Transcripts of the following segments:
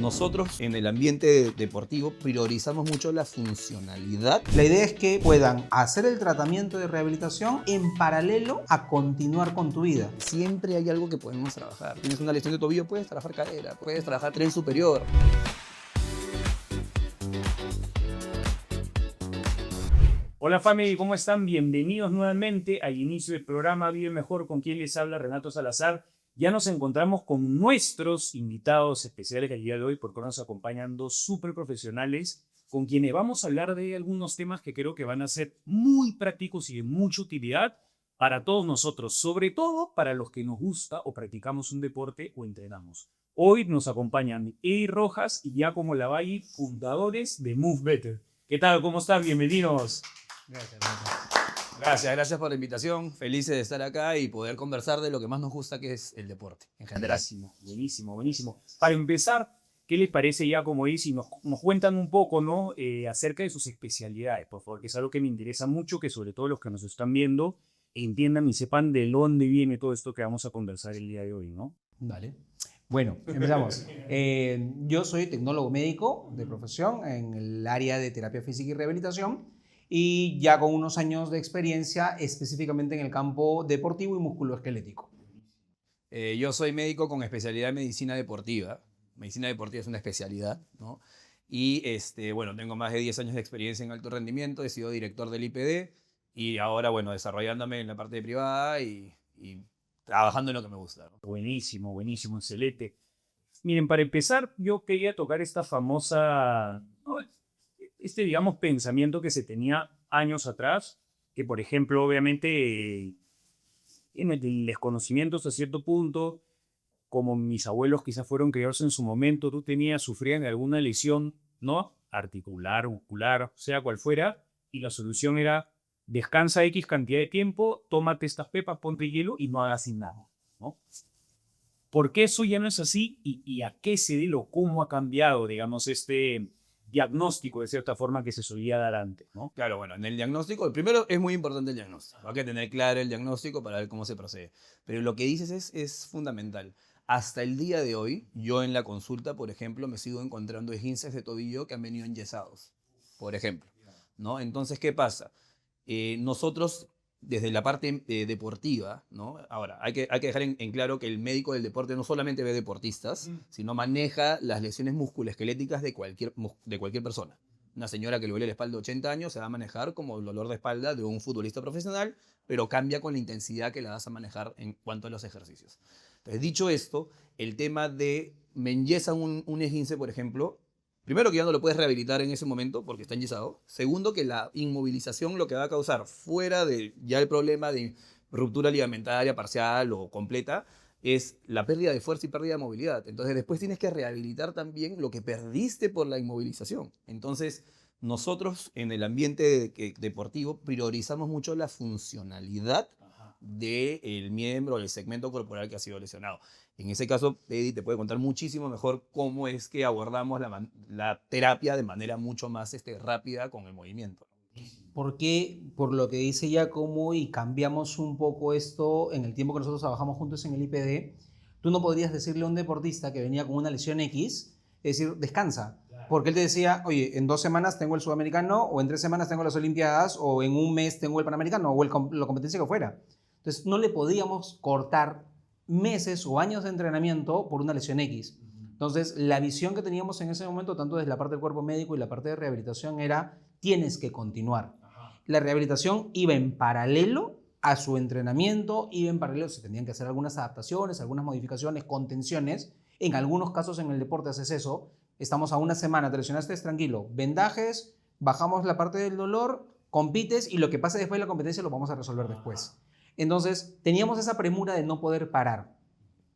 Nosotros en el ambiente deportivo priorizamos mucho la funcionalidad. La idea es que puedan hacer el tratamiento de rehabilitación en paralelo a continuar con tu vida. Siempre hay algo que podemos trabajar. Tienes una lesión de tobillo, puedes trabajar cadera, puedes trabajar tren superior. Hola family, ¿cómo están? Bienvenidos nuevamente al inicio del programa Vive Mejor, con quien les habla Renato Salazar. Ya nos encontramos con nuestros invitados especiales el día de hoy, porque nos acompañan dos súper profesionales con quienes vamos a hablar de algunos temas que creo que van a ser muy prácticos y de mucha utilidad para todos nosotros, sobre todo para los que nos gusta o practicamos un deporte o entrenamos. Hoy nos acompañan Eddie Rojas y Giacomo Lavalle, fundadores de Move Better. ¿Qué tal? ¿Cómo están? Bienvenidos. Gracias por la invitación. Felices de estar acá y poder conversar de lo que más nos gusta, que es el deporte en general. Buenísimo. Para empezar, ¿qué les parece ya como dice? Si nos cuentan un poco, ¿no? Acerca de sus especialidades, por favor, que es algo que me interesa mucho, que sobre todo los que nos están viendo entiendan y sepan de dónde viene todo esto que vamos a conversar el día de hoy, ¿no? Vale. Bueno, empezamos. Yo soy tecnólogo médico de profesión en el área de terapia física y rehabilitación y ya con unos años de experiencia específicamente en el campo deportivo y musculoesquelético. Yo soy médico con especialidad en medicina deportiva. Medicina deportiva es una especialidad, ¿no? Y bueno, tengo más de 10 años de experiencia en alto rendimiento, he sido director del IPD y ahora, bueno, desarrollándome en la parte privada y trabajando en lo que me gusta, ¿no? Buenísimo, excelente. Miren, para empezar, yo quería tocar esta famosa, ¿no? Digamos, pensamiento que se tenía años atrás, que, por ejemplo, obviamente, en el desconocimiento hasta cierto punto, como mis abuelos quizás fueron criados en su momento, sufrían de alguna lesión, ¿no? Articular, muscular, sea cual fuera, y la solución era, descansa X cantidad de tiempo, tómate estas pepas, ponte hielo y no hagas sin nada, ¿no? ¿Por qué eso ya no es así y a qué se debe o cómo ha cambiado, digamos, este diagnóstico de cierta forma que se solía dar antes, ¿no? Claro, bueno, en el diagnóstico, el primero es muy importante el diagnóstico. Hay que tener claro el diagnóstico para ver cómo se procede. Pero lo que dices es fundamental. Hasta el día de hoy, yo en la consulta, por ejemplo, me sigo encontrando esguinces de tobillo que han venido enyesados, por ejemplo, ¿no? Entonces, ¿qué pasa? Nosotros, desde la parte deportiva, ¿no? Ahora, hay que dejar en claro que el médico del deporte no solamente ve deportistas, sino maneja las lesiones musculoesqueléticas de cualquier persona. Una señora que le duele la espalda de 80 años se va a manejar como el dolor de espalda de un futbolista profesional, pero cambia con la intensidad que la vas a manejar en cuanto a los ejercicios. Entonces, dicho esto, el tema de me enyesan un esguince, por ejemplo, primero que ya no lo puedes rehabilitar en ese momento porque está enyesado. Segundo, que la inmovilización lo que va a causar fuera de ya el problema de ruptura ligamentaria parcial o completa es la pérdida de fuerza y pérdida de movilidad. Entonces después tienes que rehabilitar también lo que perdiste por la inmovilización. Entonces nosotros en el ambiente deportivo priorizamos mucho la funcionalidad del miembro, del segmento corporal que ha sido lesionado. En ese caso, Eddie te puede contar muchísimo mejor cómo es que abordamos la terapia de manera mucho más rápida con el movimiento. Porque, por lo que dice Giacomo, y cambiamos un poco esto en el tiempo que nosotros trabajamos juntos en el IPD, tú no podrías decirle a un deportista que venía con una lesión X, es decir, descansa. Porque él te decía, oye, en 2 semanas tengo el sudamericano, o en 3 semanas tengo las olimpiadas, o en un mes tengo el panamericano, o la competencia que fuera. Entonces, no le podíamos cortar meses o años de entrenamiento por una lesión X. Entonces, la visión que teníamos en ese momento, tanto desde la parte del cuerpo médico y la parte de rehabilitación, era, tienes que continuar. La rehabilitación iba en paralelo a su entrenamiento, iba en paralelo, se tenían que hacer algunas adaptaciones, algunas modificaciones, contenciones. En algunos casos en el deporte haces eso. Estamos a una semana, te lesionaste, tranquilo. Vendajes, bajamos la parte del dolor, compites y lo que pase después de la competencia lo vamos a resolver después. Entonces, teníamos esa premura de no poder parar.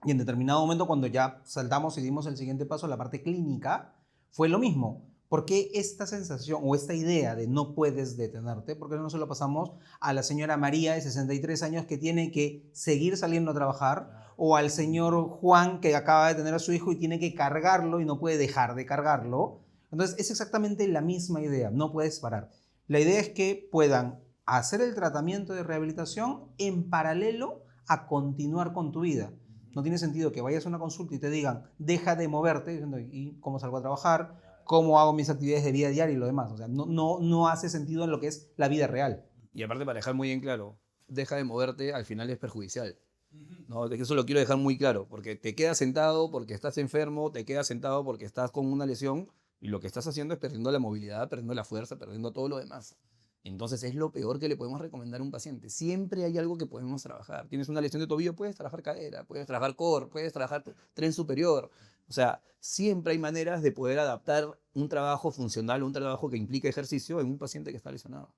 Y en determinado momento, cuando ya saltamos y dimos el siguiente paso a la parte clínica, fue lo mismo. ¿Por qué esta sensación o esta idea de no puedes detenerte? ¿Por qué no se lo pasamos a la señora María de 63 años que tiene que seguir saliendo a trabajar? O al señor Juan que acaba de tener a su hijo y tiene que cargarlo y no puede dejar de cargarlo. Entonces, es exactamente la misma idea. No puedes parar. La idea es que puedan hacer el tratamiento de rehabilitación en paralelo a continuar con tu vida. No tiene sentido que vayas a una consulta y te digan, deja de moverte, diciendo, ¿y cómo salgo a trabajar? ¿Cómo hago mis actividades de vida diaria y lo demás? O sea, no hace sentido en lo que es la vida real. Y aparte, para dejar muy bien claro, deja de moverte, al final es perjudicial. ¿No? Eso lo quiero dejar muy claro, porque te quedas sentado porque estás enfermo, te quedas sentado porque estás con una lesión, y lo que estás haciendo es perdiendo la movilidad, perdiendo la fuerza, perdiendo todo lo demás. Entonces es lo peor que le podemos recomendar a un paciente. Siempre hay algo que podemos trabajar. Tienes una lesión de tobillo, puedes trabajar cadera, puedes trabajar core, puedes trabajar tren superior. O sea, siempre hay maneras de poder adaptar un trabajo funcional, un trabajo que implica ejercicio en un paciente que está lesionado.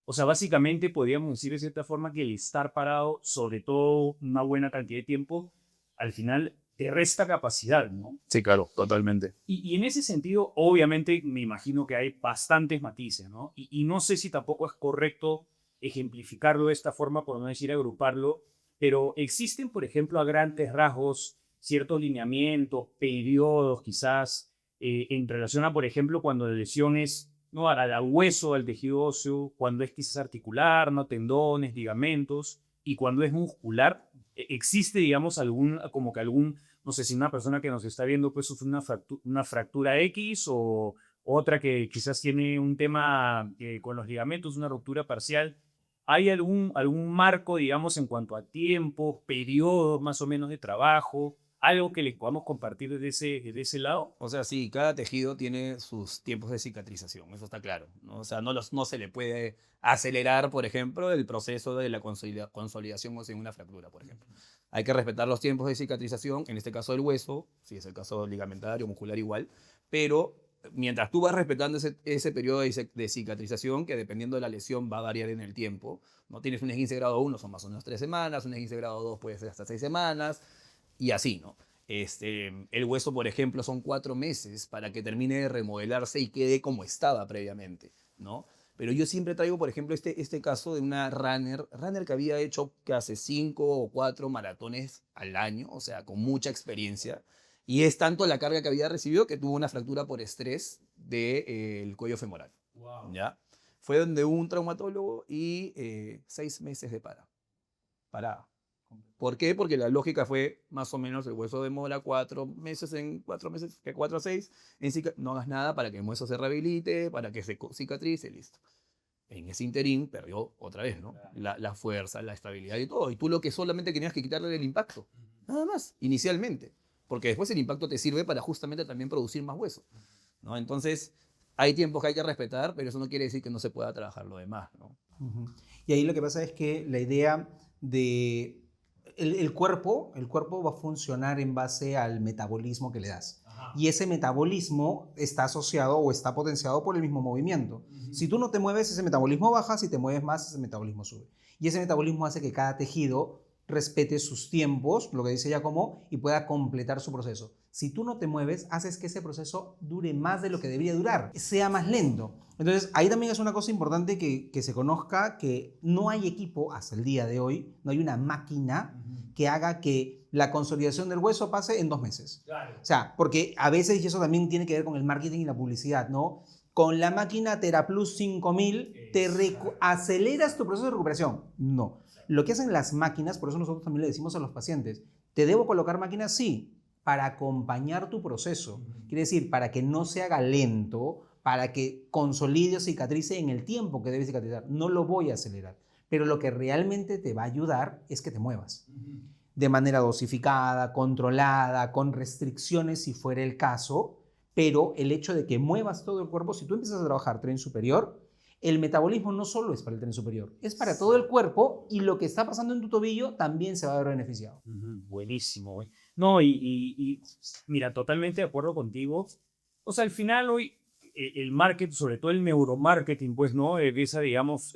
O sea, básicamente podríamos decir de cierta forma que el estar parado, sobre todo una buena cantidad de tiempo, al final te resta capacidad, ¿no? Sí, claro, totalmente. Y en ese sentido, obviamente, me imagino que hay bastantes matices, ¿no? Y no sé si tampoco es correcto ejemplificarlo de esta forma, por no decir agruparlo, pero existen, por ejemplo, a grandes rasgos, ciertos lineamientos, periodos quizás, en relación a, por ejemplo, cuando la lesión es ¿no? al hueso, al tejido óseo, cuando es quizás articular, ¿no? Tendones, ligamentos, y cuando es muscular, existe, digamos, como que algún no sé si una persona que nos está viendo pues sufre una fractura X o otra que quizás tiene un tema con los ligamentos, una ruptura parcial. ¿Hay algún marco, digamos, en cuanto a tiempos, periodos más o menos de trabajo? ¿Algo que les podamos compartir desde ese lado? O sea, sí, cada tejido tiene sus tiempos de cicatrización, eso está claro, ¿no? O sea, no se le puede acelerar, por ejemplo, el proceso de la consolidación o sin una fractura, por ejemplo. Hay que respetar los tiempos de cicatrización, en este caso del hueso, si es el caso ligamentario, muscular igual, pero mientras tú vas respetando ese periodo de cicatrización, que dependiendo de la lesión va a variar en el tiempo, ¿no? Tienes un esguince grado 1, son más o menos 3 semanas, un esguince grado 2 puede ser hasta 6 semanas, y así, ¿no? El hueso, por ejemplo, son 4 meses para que termine de remodelarse y quede como estaba previamente, ¿no? Pero yo siempre traigo, por ejemplo, este caso de una runner que había hecho que hace 5 o 4 maratones al año, o sea, con mucha experiencia. Y es tanto la carga que había recibido que tuvo una fractura por estrés del cuello femoral. Wow. ¿Ya? Fue donde hubo un traumatólogo y 6 meses de parada. ¿Por qué? Porque la lógica fue más o menos el hueso demora 4 meses, que 4 a 6, no hagas nada para que el hueso se rehabilite, para que se cicatrice, listo. En ese interín perdió otra vez, ¿no? La fuerza, la estabilidad y todo. Y tú lo que solamente tenías que quitarle el impacto, nada más, inicialmente. Porque después el impacto te sirve para justamente también producir más hueso, ¿no? Entonces, hay tiempos que hay que respetar, pero eso no quiere decir que no se pueda trabajar lo demás, ¿no? Y ahí lo que pasa es que la idea de el cuerpo va a funcionar en base al metabolismo que le das. Ajá. Y ese metabolismo está asociado o está potenciado por el mismo movimiento. Si tú no te mueves, ese metabolismo baja, si te mueves más, ese metabolismo sube. Y ese metabolismo hace que cada tejido respete sus tiempos, lo que dice Giacomo, y pueda completar su proceso. Si tú no te mueves, haces que ese proceso dure más de lo que debería durar, sea más lento. Entonces, ahí también es una cosa importante que se conozca que no hay equipo hasta el día de hoy, no hay una máquina que haga que la consolidación del hueso pase en 2 meses. Claro. O sea, porque a veces, y eso también tiene que ver con el marketing y la publicidad, ¿no? Con la máquina TheraPlus 5000 te aceleras tu proceso de recuperación. No. Lo que hacen las máquinas, por eso nosotros también le decimos a los pacientes, ¿te debo colocar máquinas? Sí, para acompañar tu proceso. Quiere decir, para que no se haga lento, para que consolide o cicatrice en el tiempo que debe cicatrizar. No lo voy a acelerar. Pero lo que realmente te va a ayudar es que te muevas. De manera dosificada, controlada, con restricciones si fuera el caso, pero el hecho de que muevas todo el cuerpo, si tú empiezas a trabajar tren superior, el metabolismo no solo es para el tren superior, es para todo el cuerpo y lo que está pasando en tu tobillo también se va a ver beneficiado. Buenísimo, güey. No, y mira, totalmente de acuerdo contigo. O sea, al final hoy el marketing, sobre todo el neuromarketing, pues, ¿no? Esa, digamos,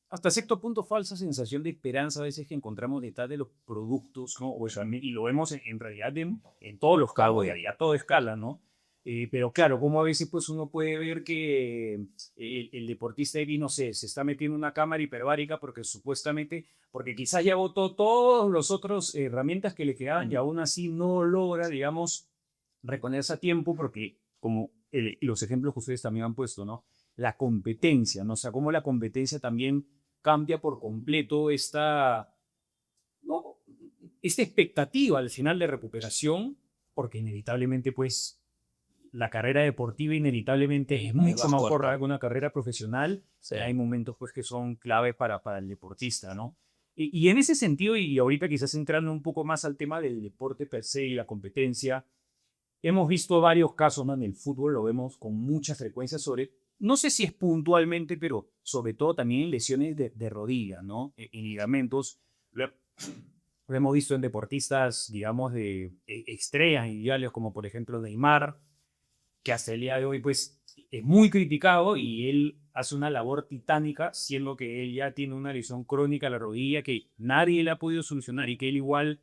hasta cierto punto falsa sensación de esperanza a veces que encontramos detrás de los productos, ¿no? O sea, y lo vemos en realidad en todos los campos y a toda escala, ¿no? Pero claro, como a veces pues uno puede ver que el deportista X, no sé, se está metiendo una cámara hiperbárica porque supuestamente, porque quizás ya botó todas las otras herramientas que le quedaban y aún así no logra, digamos, reponerse a tiempo porque como los ejemplos que ustedes también han puesto, ¿no? La competencia, ¿no? O sea, cómo la competencia también cambia por completo esta, ¿no? esta expectativa al final de recuperación, porque inevitablemente, pues, la carrera deportiva inevitablemente es mucho más corta. corta que una carrera profesional. Sí. Hay momentos, pues, que son clave para el deportista, ¿no? Y en ese sentido, y ahorita quizás entrando un poco más al tema del deporte per se y la competencia, hemos visto varios casos, ¿no? En el fútbol lo vemos con mucha frecuencia no sé si es puntualmente, pero sobre todo también en lesiones de rodilla, ¿no? En ligamentos. Lo hemos visto en deportistas, digamos, de estrellas individuales, como por ejemplo Neymar, que hasta el día de hoy, pues, es muy criticado y él hace una labor titánica, siendo que él ya tiene una lesión crónica a la rodilla que nadie le ha podido solucionar y que él igual,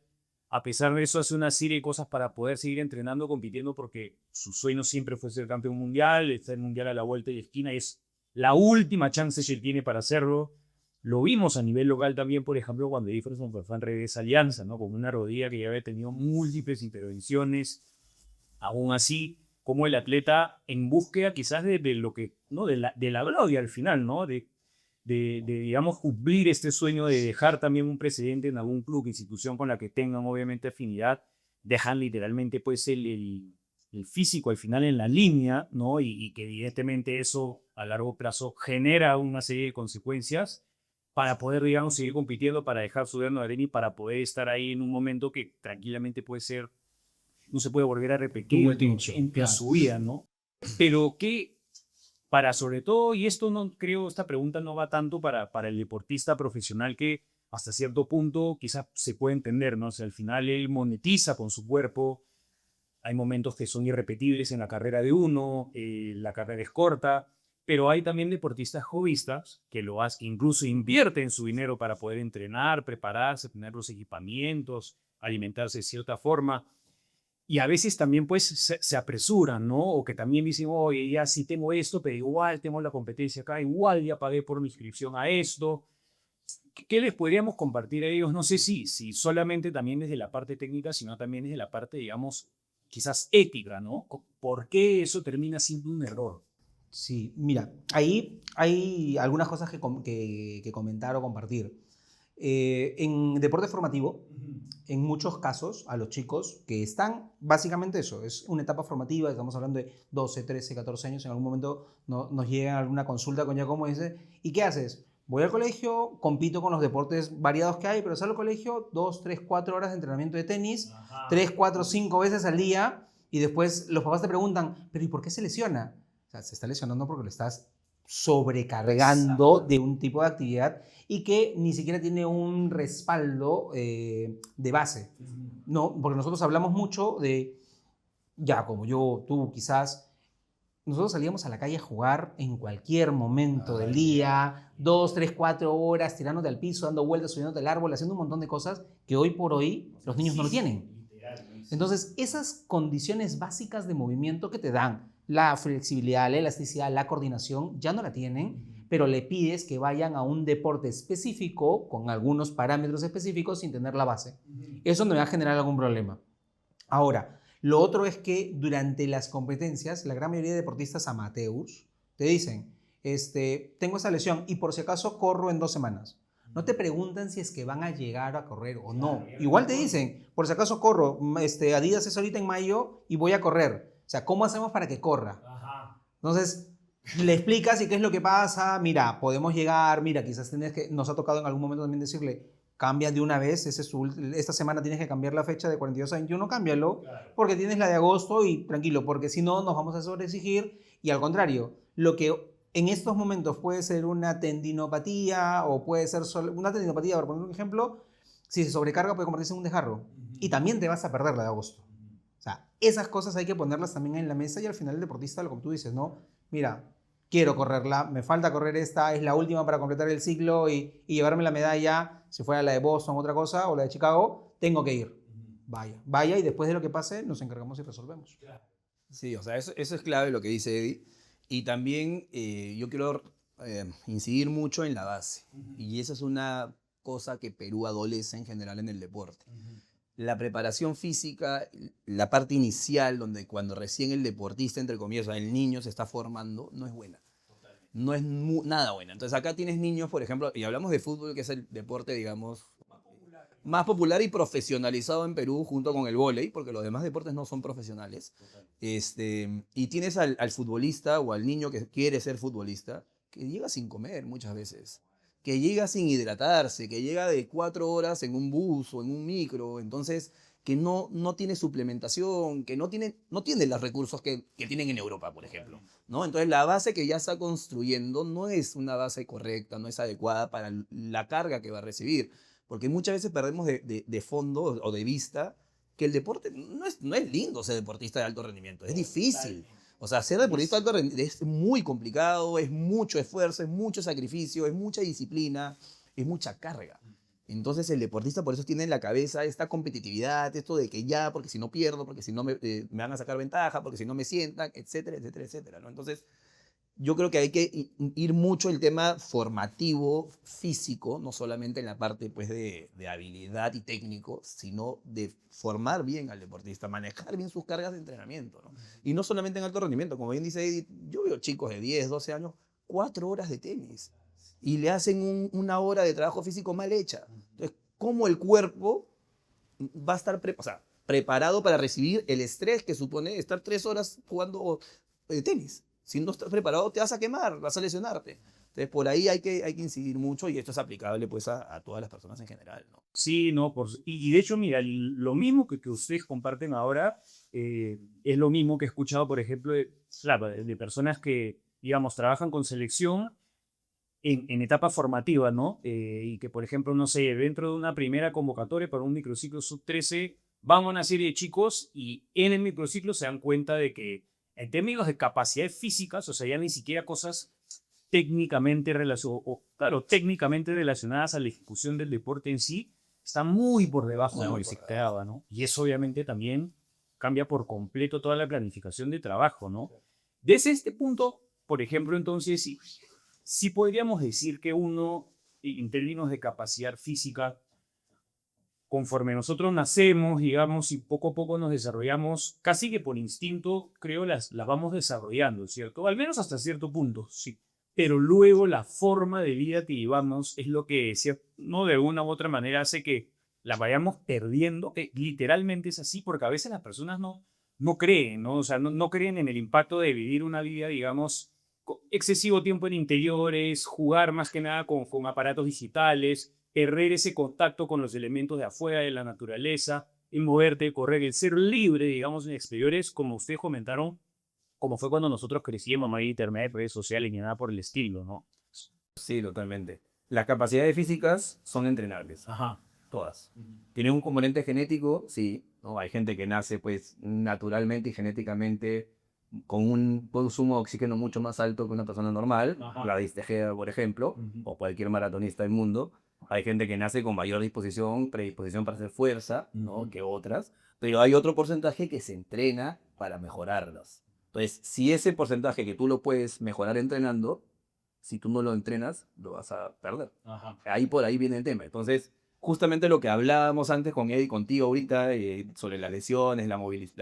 a pesar de eso, hace una serie de cosas para poder seguir entrenando, compitiendo, porque su sueño siempre fue ser campeón mundial, estar en mundial a la vuelta de la esquina, y es la última chance que él tiene para hacerlo. Lo vimos a nivel local también, por ejemplo, cuando Jefferson Farfán regresa a Alianza, ¿no? Con una rodilla que ya había tenido múltiples intervenciones. Aún así, como el atleta en búsqueda quizás de lo que, ¿no? De la gloria al final, ¿no? Digamos, cumplir este sueño de dejar también un precedente en algún club, institución con la que tengan obviamente afinidad, dejan literalmente pues el físico al final en la línea, ¿no? Y que evidentemente eso a largo plazo genera una serie de consecuencias para poder, digamos, seguir compitiendo, para dejar su grano de arena y para poder estar ahí en un momento que tranquilamente puede ser, no se puede volver a repetir Como el techo, en claro. su vida, ¿no? Pero que para sobre todo, y esto no creo, esta pregunta no va tanto para el deportista profesional que hasta cierto punto quizás se puede entender, ¿no? O sea, al final él monetiza con su cuerpo, hay momentos que son irrepetibles en la carrera de uno, la carrera es corta, pero hay también deportistas hobbyistas que lo hacen, incluso invierten su dinero para poder entrenar, prepararse, tener los equipamientos, alimentarse de cierta forma. Y a veces también pues se apresuran, ¿no? O que también dicen, oye, ya sí tengo esto, pero igual tengo la competencia acá, igual ya pagué por mi inscripción a esto. ¿Qué les podríamos compartir a ellos? No sé si solamente también desde la parte técnica, sino también desde la parte, digamos, quizás ética, ¿no? ¿Por qué eso termina siendo un error? Sí, mira, ahí hay algunas cosas que comentar o compartir. En deporte formativo, en muchos casos, a los chicos que están, básicamente eso, es una etapa formativa, estamos hablando de 12, 13, 14 años, en algún momento nos llega alguna consulta con Giacomo y dice, ¿y qué haces? Voy al colegio, compito con los deportes variados que hay, pero salgo al colegio 2, 3, 4 horas de entrenamiento de tenis, 3, 4, 5 veces al día, y después los papás te preguntan, ¿pero y por qué se lesiona? O sea, se está lesionando porque lo estás sobrecargando de un tipo de actividad y que ni siquiera tiene un respaldo de base. No, porque nosotros hablamos mucho de, ya como yo, tú quizás, nosotros salíamos a la calle a jugar en cualquier momento del día, 2, 3, 4 horas, tirándote al piso, dando vueltas, subiéndote al árbol, haciendo un montón de cosas que hoy por hoy los niños no lo tienen. Entonces, esas condiciones básicas de movimiento que te dan la flexibilidad, la elasticidad, la coordinación, ya no la tienen, pero le pides que vayan a un deporte específico, con algunos parámetros específicos, sin tener la base. Eso no va a generar algún problema. Ahora, lo otro es que durante las competencias, la gran mayoría de deportistas amateurs te dicen, tengo esa lesión y por si acaso corro en 2 semanas. No te preguntan si es que van a llegar a correr o no. Igual te dicen, por si acaso corro, Adidas es ahorita en mayo y voy a correr. O sea, ¿cómo hacemos para que corra? Entonces, le explicas y qué es lo que pasa. Mira, podemos llegar, mira, quizás nos ha tocado en algún momento también decirle, cambia de una vez, esta semana tienes que cambiar la fecha de 42 a 21, cámbialo, porque tienes la de agosto y tranquilo, porque si no nos vamos a sobreexigir y al contrario, lo que en estos momentos puede ser una tendinopatía o puede ser una tendinopatía, por poner un ejemplo, si se sobrecarga puede convertirse en un desgarro y también te vas a perder la de agosto. O sea, esas cosas hay que ponerlas también en la mesa y al final el deportista, como tú dices, ¿no? Mira, quiero correrla, me falta correr esta, es la última para completar el ciclo y llevarme la medalla, si fuera la de Boston, otra cosa, o la de Chicago, tengo que ir. Vaya, y después de lo que pase, nos encargamos y resolvemos. Sí, o sea, eso es clave lo que dice Eddie. Y también yo quiero incidir mucho en la base. Y esa es una cosa que Perú adolece en general en el deporte. La preparación física, la parte inicial, donde cuando recién el deportista, entre comillas, o sea, el niño se está formando, no es buena. No es nada buena. Entonces acá tienes niños, por ejemplo, y hablamos de fútbol, que es el deporte, digamos, más popular y profesionalizado en Perú junto con el vóley, porque los demás deportes no son profesionales. Y tienes al futbolista o al niño que quiere ser futbolista, que llega sin comer muchas veces, que llega sin hidratarse, que llega de 4 horas en un bus o en un micro, entonces que no tiene suplementación, que no tiene los recursos que tienen en Europa, por ejemplo, ¿no? Entonces la base que ya está construyendo no es una base correcta, no es adecuada para la carga que va a recibir, porque muchas veces perdemos de fondo o de vista que el deporte no es lindo ser deportista de alto rendimiento, es difícil. O sea, ser deportista de alto rendimiento es muy complicado, es mucho esfuerzo, es mucho sacrificio, es mucha disciplina, es mucha carga. Entonces el deportista por eso tiene en la cabeza esta competitividad, esto de que ya, porque si no pierdo, porque si no me van a sacar ventaja, porque si no me sientan, etcétera, etcétera, etcétera, ¿no? Entonces yo creo que hay que ir mucho el tema formativo, físico, no solamente en la parte pues, de habilidad y técnico, sino de formar bien al deportista, manejar bien sus cargas de entrenamiento, ¿no? Y no solamente en alto rendimiento, como bien dice Edith, yo veo chicos de 10, 12 años, 4 horas de tenis y le hacen una hora de trabajo físico mal hecha. Entonces, ¿cómo el cuerpo va a estar o sea, preparado para recibir el estrés que supone estar 3 horas jugando tenis? Si no estás preparado, te vas a quemar, vas a lesionarte. Entonces, por ahí hay que incidir mucho y esto es aplicable pues, a todas las personas en general, ¿no? Sí, no, y de hecho, mira, lo mismo que ustedes comparten ahora es lo mismo que he escuchado, por ejemplo, claro, de personas que, digamos, trabajan con selección en etapa formativa, ¿no? Y que, por ejemplo, no sé, dentro de una primera convocatoria para un microciclo sub-13, van a una serie de chicos y en el microciclo se dan cuenta de que en términos de capacidades físicas, o sea, ya ni siquiera cosas claro, técnicamente relacionadas a la ejecución del deporte en sí, están muy por debajo de lo que se esperaba, ¿no? Y eso obviamente también cambia por completo toda la planificación de trabajo, ¿no? Desde este punto, por ejemplo, entonces, sí podríamos decir que uno, en términos de capacidad física, conforme nosotros nacemos, digamos, y poco a poco nos desarrollamos, casi que por instinto, creo, las vamos desarrollando, ¿cierto? Al menos hasta cierto punto, sí. Pero luego la forma de vida que llevamos es lo que, no de una u otra manera, hace que la vayamos perdiendo, que literalmente es así, porque a veces las personas no creen, ¿no? O sea, no creen en el impacto de vivir una vida, digamos, excesivo tiempo en interiores, jugar más que nada con aparatos digitales, perder ese contacto con los elementos de afuera, de la naturaleza, y moverte, correr, el ser libre, digamos, en exteriores, como ustedes comentaron, como fue cuando nosotros crecíamos, no hay internet, redes sociales ni nada por el estilo, ¿no? Sí, totalmente. Las capacidades físicas son entrenables. Ajá. Todas. Tienen un componente genético, sí, ¿no? Hay gente que nace pues naturalmente y genéticamente con un consumo de oxígeno mucho más alto que una persona normal, Ajá. la Tejeda, por ejemplo, o cualquier maratonista del mundo. Hay gente que nace con mayor predisposición para hacer fuerza, ¿no? Que otras, pero hay otro porcentaje que se entrena para mejorarlas. Entonces, si ese porcentaje que tú lo puedes mejorar entrenando, si tú no lo entrenas, lo vas a perder. Ajá. Ahí por ahí viene el tema. Entonces, justamente lo que hablábamos antes con Eddie, contigo ahorita, sobre las lesiones, la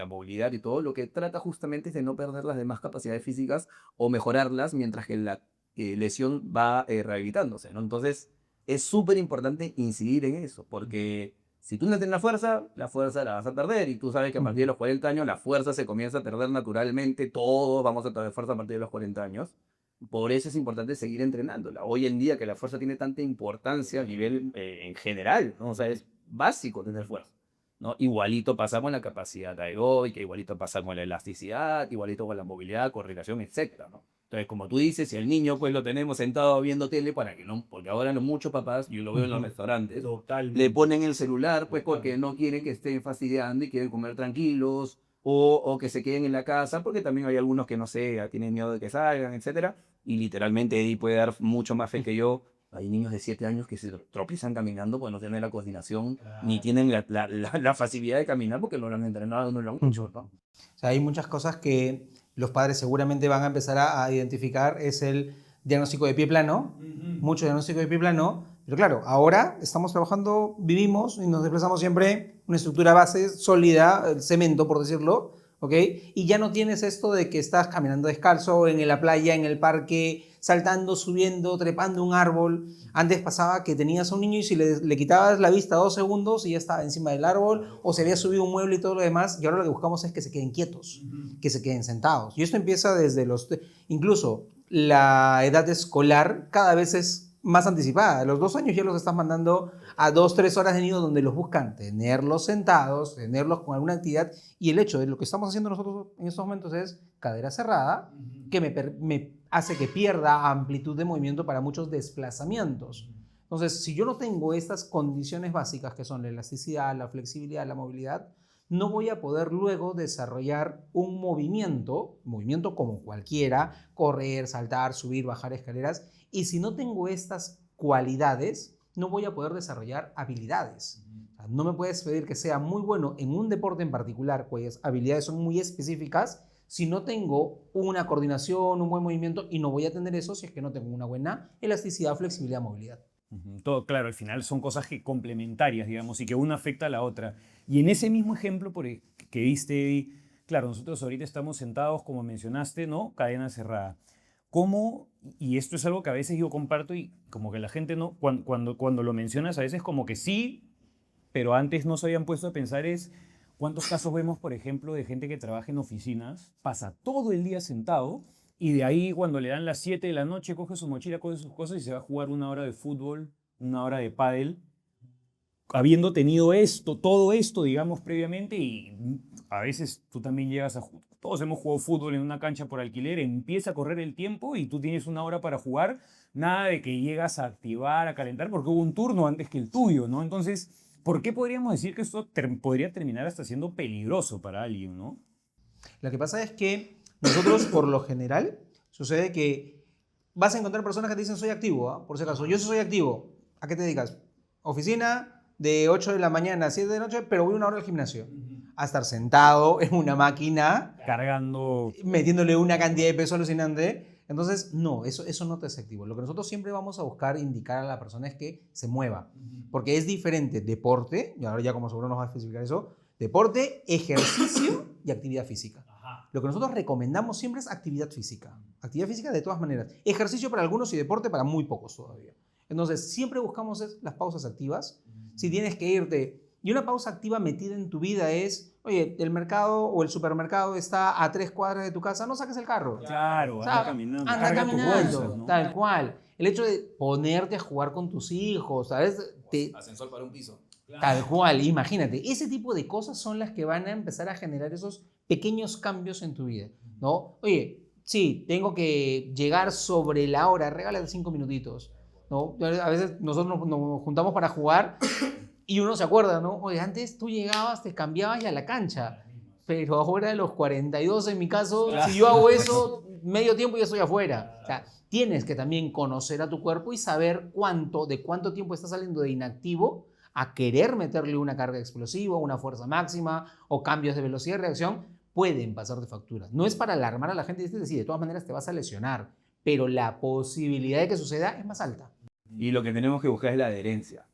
movilidad y todo, lo que trata justamente es de no perder las demás capacidades físicas o mejorarlas mientras que la lesión va rehabilitándose, ¿no? Entonces, es súper importante incidir en eso, porque si tú no tienes la fuerza la vas a perder, y tú sabes que a partir de los 40 años la fuerza se comienza a perder naturalmente, todos vamos a perder fuerza a partir de los 40 años. Por eso es importante seguir entrenándola. Hoy en día que la fuerza tiene tanta importancia a nivel en general, ¿no? O sea, es básico tener fuerza, ¿no? Igualito pasa con la capacidad aeróbica, igualito pasa con la elasticidad, igualito con la movilidad, coordinación, etcétera, ¿no? Entonces, como tú dices, si el niño pues lo tenemos sentado viendo tele, para que no, porque ahora muchos papás, yo lo veo en los restaurantes, le ponen el celular pues porque no quieren que estén fastidiando y quieren comer tranquilos, o que se queden en la casa, porque también hay algunos que no sé, tienen miedo de que salgan, etcétera. Y literalmente Eddie puede dar mucho más fe que yo. Hay niños de 7 años que se tropiezan caminando porque no tienen la coordinación, ni tienen la facilidad de caminar porque no lo han entrenado, no lo han hecho, ¿no? O sea, hay muchas cosas que los padres seguramente van a empezar a identificar. Es el diagnóstico de pie plano, mucho diagnóstico de pie plano. Pero claro, ahora estamos trabajando, vivimos y nos desplazamos siempre una estructura base sólida, el cemento, por decirlo, ¿ok? Y ya no tienes esto de que estás caminando descalzo en la playa, en el parque, saltando, subiendo, trepando un árbol. Antes pasaba que tenías a un niño y si le quitabas la vista 2 segundos y ya estaba encima del árbol o se había subido un mueble y todo lo demás. Y ahora lo que buscamos es que se queden quietos, que se queden sentados. Y esto empieza desde incluso la edad escolar cada vez es más anticipada. A los 2 años ya los estás mandando a 2, 3 horas de nido donde los buscan tenerlos sentados, tenerlos con alguna actividad. Y el hecho de lo que estamos haciendo nosotros en estos momentos es cadera cerrada, que me hace que pierda amplitud de movimiento para muchos desplazamientos. Entonces, si yo no tengo estas condiciones básicas que son la elasticidad, la flexibilidad, la movilidad, no voy a poder luego desarrollar un movimiento como cualquiera, correr, saltar, subir, bajar escaleras. Y si no tengo estas cualidades, no voy a poder desarrollar habilidades. O sea, no me puedes pedir que sea muy bueno en un deporte en particular, cuyas habilidades son muy específicas, si no tengo una coordinación, un buen movimiento, y no voy a tener eso si es que no tengo una buena elasticidad, flexibilidad, movilidad. Todo claro, al final son cosas complementarias, digamos, y que una afecta a la otra. Y en ese mismo ejemplo que diste, Eddie, claro, nosotros ahorita estamos sentados, como mencionaste, ¿no? Cadena cerrada. ¿Cómo? Y esto es algo que a veces yo comparto y como que la gente no, cuando lo mencionas a veces como que sí, pero antes no se habían puesto a pensar es cuántos casos vemos, por ejemplo, de gente que trabaja en oficinas, pasa todo el día sentado y de ahí cuando le dan las 7 de la noche coge su mochila, coge sus cosas y se va a jugar 1 hora de fútbol, 1 hora de pádel, habiendo tenido esto, todo esto, digamos, previamente y a veces tú también llegas a... Todos hemos jugado fútbol en una cancha por alquiler, empieza a correr el tiempo y tú tienes 1 hora para jugar, nada de que llegas a activar, a calentar, porque hubo un turno antes que el tuyo, ¿no? Entonces, ¿por qué podríamos decir que esto podría terminar hasta siendo peligroso para alguien, ¿no? Lo que pasa es que nosotros, por lo general, sucede que vas a encontrar personas que te dicen soy activo, ¿ah? Por si acaso, yo sí soy activo. ¿A qué te dedicas? Oficina de 8 de la mañana a 7 de la noche, pero voy 1 hora al gimnasio. A estar sentado en una máquina, Cargando... metiéndole una cantidad de peso alucinante. Entonces, no, eso no te es activo. Lo que nosotros siempre vamos a buscar indicar a la persona es que se mueva. Porque es diferente deporte, y ahora ya como seguro nos va a especificar eso, deporte, ejercicio y actividad física. Lo que nosotros recomendamos siempre es actividad física. Actividad física de todas maneras. Ejercicio para algunos y deporte para muy pocos todavía. Entonces, siempre buscamos las pausas activas. Si tienes que irte... Y una pausa activa metida en tu vida es, oye, el mercado o el supermercado está a 3 cuadras de tu casa, no saques el carro. Claro, O sea, anda caminando. anda Carga tus caminando, bolsas, ¿no? tal cual. El hecho de ponerte a jugar con tus hijos, ¿sabes? Ascensor para un piso. Tal cual, imagínate. Ese tipo de cosas son las que van a empezar a generar esos pequeños cambios en tu vida, ¿no? Oye, sí, tengo que llegar sobre la hora, regálate 5 minutitos, ¿no? A veces nosotros nos juntamos para jugar y uno se acuerda, ¿no? Oye, antes tú llegabas, te cambiabas y a la cancha, pero ahora a los 42 en mi caso, si yo hago eso, medio tiempo ya estoy afuera. O sea, tienes que también conocer a tu cuerpo y saber de cuánto tiempo estás saliendo de inactivo a querer meterle una carga explosiva, una fuerza máxima o cambios de velocidad de reacción, pueden pasar de factura. No es para alarmar a la gente, es decir, de todas maneras te vas a lesionar, pero la posibilidad de que suceda es más alta. Y lo que tenemos que buscar es la adherencia.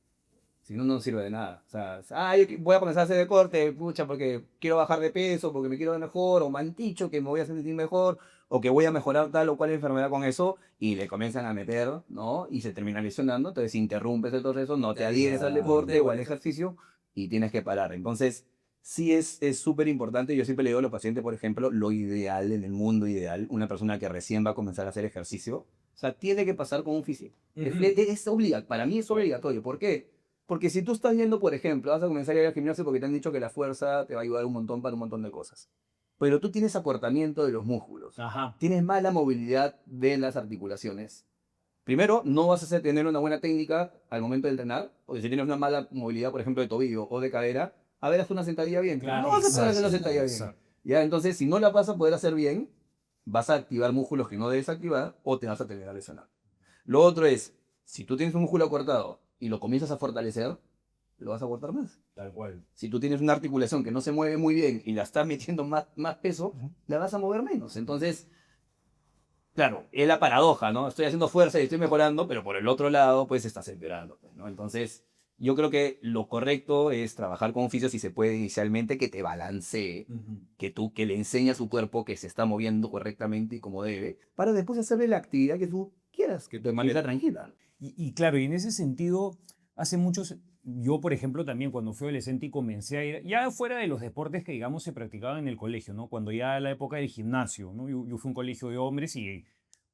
Si no, no sirve de nada. O sea, yo voy a comenzar a hacer deporte, pucha, porque quiero bajar de peso, porque me quiero ver mejor, o me han dicho que me voy a sentir mejor, o que voy a mejorar tal o cual enfermedad con eso, y le comienzan a meter, ¿no? Y se termina lesionando, entonces interrumpes el proceso, no te adhieres al deporte o al ejercicio, y tienes que parar. Entonces, sí es súper importante. Yo siempre le digo a los pacientes, por ejemplo, lo ideal, en el mundo ideal, una persona que recién va a comenzar a hacer ejercicio, o sea, tiene que pasar con un físico. Es obligatorio, para mí es obligatorio. ¿Por qué? Porque si tú estás yendo, por ejemplo, vas a comenzar a ir al gimnasio porque te han dicho que la fuerza te va a ayudar un montón para un montón de cosas. Pero tú tienes acortamiento de los músculos. Ajá. Tienes mala movilidad de las articulaciones. Primero, no vas a tener una buena técnica al momento de entrenar. O si tienes una mala movilidad, por ejemplo, de tobillo o de cadera, a ver, haz una sentadilla bien. Claro, No vas a poder hacer una exacto, sentadilla bien. exacto. ¿Ya? Entonces, si no la vas a poder hacer bien, vas a activar músculos que no debes activar o te vas a tener a lesionar. Lo otro es, si tú tienes un músculo acortado y lo comienzas a fortalecer, lo vas a acortar más. Tal cual. Si tú tienes una articulación que no se mueve muy bien y la estás metiendo más peso, la vas a mover menos. Entonces, claro, es la paradoja, ¿no? Estoy haciendo fuerza y estoy mejorando, pero por el otro lado, pues estás empeorando, ¿no? Entonces, Yo creo que lo correcto es trabajar con oficios si se puede inicialmente que te balancee, que le enseñe a su cuerpo que se está moviendo correctamente y como debe, para después hacerle la actividad que tú quieras, que de manera tranquila. Y claro, y en ese sentido, hace muchos, yo por ejemplo también cuando fui adolescente y comencé a ir, ya fuera de los deportes que digamos se practicaban en el colegio, ¿no? Cuando ya la época del gimnasio, ¿no? Yo fui a un colegio de hombres y,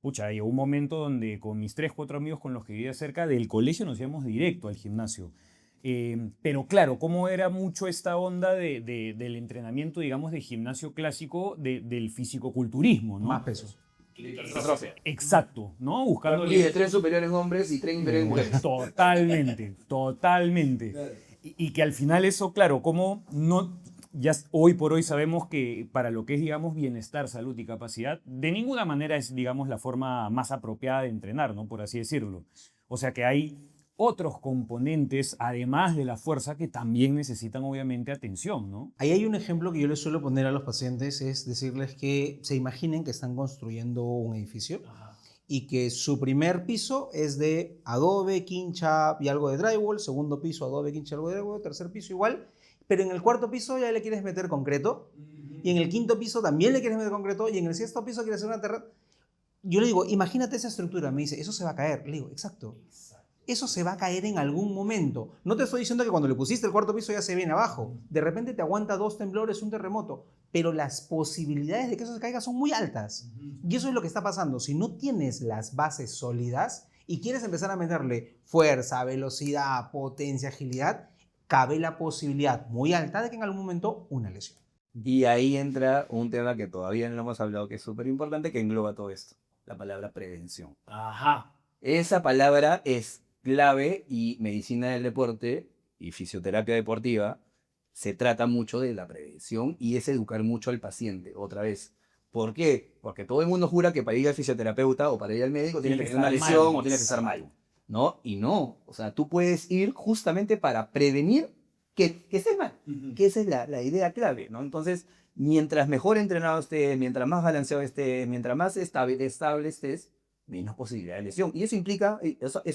pucha, llegó un momento donde con mis 3, 4 amigos con los que vivía cerca del colegio nos íbamos directo al gimnasio. Pero claro, cómo era mucho esta onda del entrenamiento, digamos, de gimnasio clásico, del fisicoculturismo, ¿no? Más pesos. Exacto, ¿no? Buscando Y de 3 superiores hombres y 3 inferiores mujeres. Totalmente, totalmente. Y que al final eso, claro, como no, ya hoy por hoy sabemos que para lo que es, digamos, bienestar, salud y capacidad, de ninguna manera es, digamos, la forma más apropiada de entrenar, ¿no? Por así decirlo. O sea que hay otros componentes, además de la fuerza, que también necesitan, obviamente, atención, ¿no? Ahí hay un ejemplo que yo les suelo poner a los pacientes, es decirles que se imaginen que están construyendo un edificio y que su primer piso es de adobe, quincha y algo de drywall, segundo piso adobe, quincha y algo de drywall, tercer piso igual, pero en el cuarto piso ya le quieres meter concreto y en el quinto piso también le quieres meter concreto y en el sexto piso quieres hacer una terraza. Yo le digo, imagínate esa estructura, me dice, eso se va a caer. Le digo, exacto. Eso se va a caer en algún momento. No te estoy diciendo que cuando le pusiste el cuarto piso ya se viene abajo. De repente te aguanta 2 temblores, un terremoto. Pero las posibilidades de que eso se caiga son muy altas. Y eso es lo que está pasando. Si no tienes las bases sólidas y quieres empezar a meterle fuerza, velocidad, potencia, agilidad, cabe la posibilidad muy alta de que en algún momento una lesión. Y ahí entra un tema que todavía no hemos hablado, que es súper importante, que engloba todo esto, la palabra prevención. Ajá. Esa palabra es clave y medicina del deporte y fisioterapia deportiva se trata mucho de la prevención y es educar mucho al paciente, otra vez. ¿Por qué? Porque todo el mundo jura que para ir al fisioterapeuta o para ir al médico tiene que tener una lesión o tiene que estar mal, ¿no? Y no, o sea, tú puedes ir justamente para prevenir que estés mal, que esa es la idea clave, ¿no? Entonces, mientras mejor entrenado estés, mientras más balanceado estés, mientras más estable estés, menos posibilidad de lesión. Y eso implica,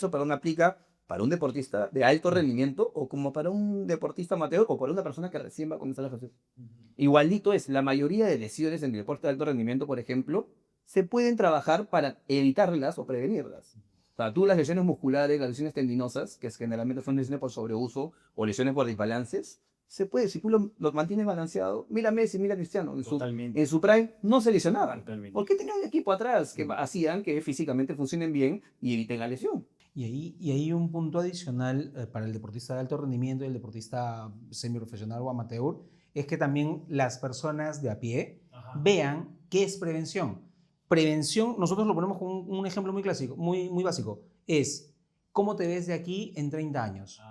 perdón, aplica para un deportista de alto rendimiento o como para un deportista amateur o para una persona que recién va a comenzar a hacer. Igualito es, la mayoría de lesiones en el deporte de alto rendimiento, por ejemplo, se pueden trabajar para evitarlas o prevenirlas. O sea, tú las lesiones musculares, las lesiones tendinosas, que generalmente son lesiones por sobreuso o lesiones por desbalances, se puede, si tú lo mantienes balanceado, mira Messi, mira Cristiano, en su prime no se lesionaban. Totalmente. ¿Por qué tenían equipo atrás que hacían que físicamente funcionen bien y eviten la lesión? Y hay un punto adicional para el deportista de alto rendimiento y el deportista semiprofesional o amateur, es que también las personas de a pie vean qué es prevención. Prevención, nosotros lo ponemos con un ejemplo muy clásico, muy básico, es cómo te ves de aquí en 30 años.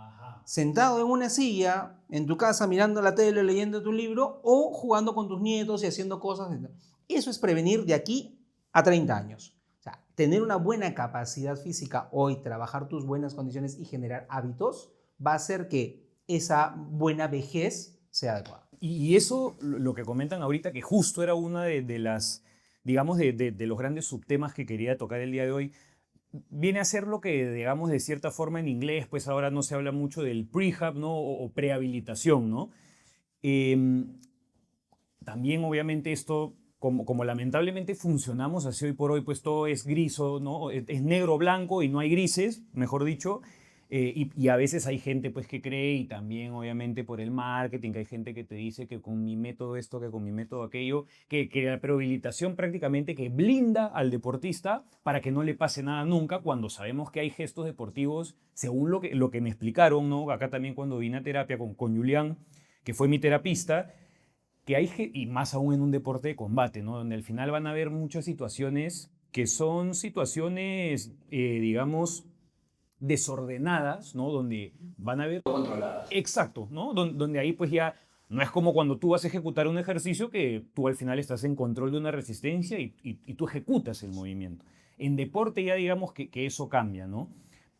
Sentado en una silla, en tu casa, mirando la tele, leyendo tu libro o jugando con tus nietos y haciendo cosas. Eso es prevenir de aquí a 30 años. O sea, tener una buena capacidad física hoy, trabajar tus buenas condiciones y generar hábitos va a hacer que esa buena vejez sea adecuada. Y eso, lo que comentan ahorita, que justo era una de las, digamos, de los grandes subtemas que quería tocar el día de hoy, viene a ser lo que, digamos, de cierta forma en inglés, pues ahora no se habla mucho del prehab, ¿no? O prehabilitación, ¿no? También, obviamente, esto, como lamentablemente funcionamos así hoy por hoy, pues todo es gris, ¿no? Es negro o blanco y no hay grises, mejor dicho. Y a veces hay gente pues que cree, y también obviamente por el marketing, que hay gente que te dice que con mi método esto, que con mi método aquello, que la prehabilitación prácticamente que blinda al deportista para que no le pase nada nunca, cuando sabemos que hay gestos deportivos, según lo que me explicaron, ¿no? Acá también cuando vine a terapia con Julián, que fue mi terapista, que hay, y más aún en un deporte de combate, ¿no? Donde al final van a haber muchas situaciones que son situaciones, digamos, desordenadas, ¿no? Donde van a haber... Controladas. Exacto, ¿no? Donde ahí pues ya no es como cuando tú vas a ejecutar un ejercicio que tú al final estás en control de una resistencia y tú ejecutas el movimiento. En deporte ya digamos que eso cambia, ¿no?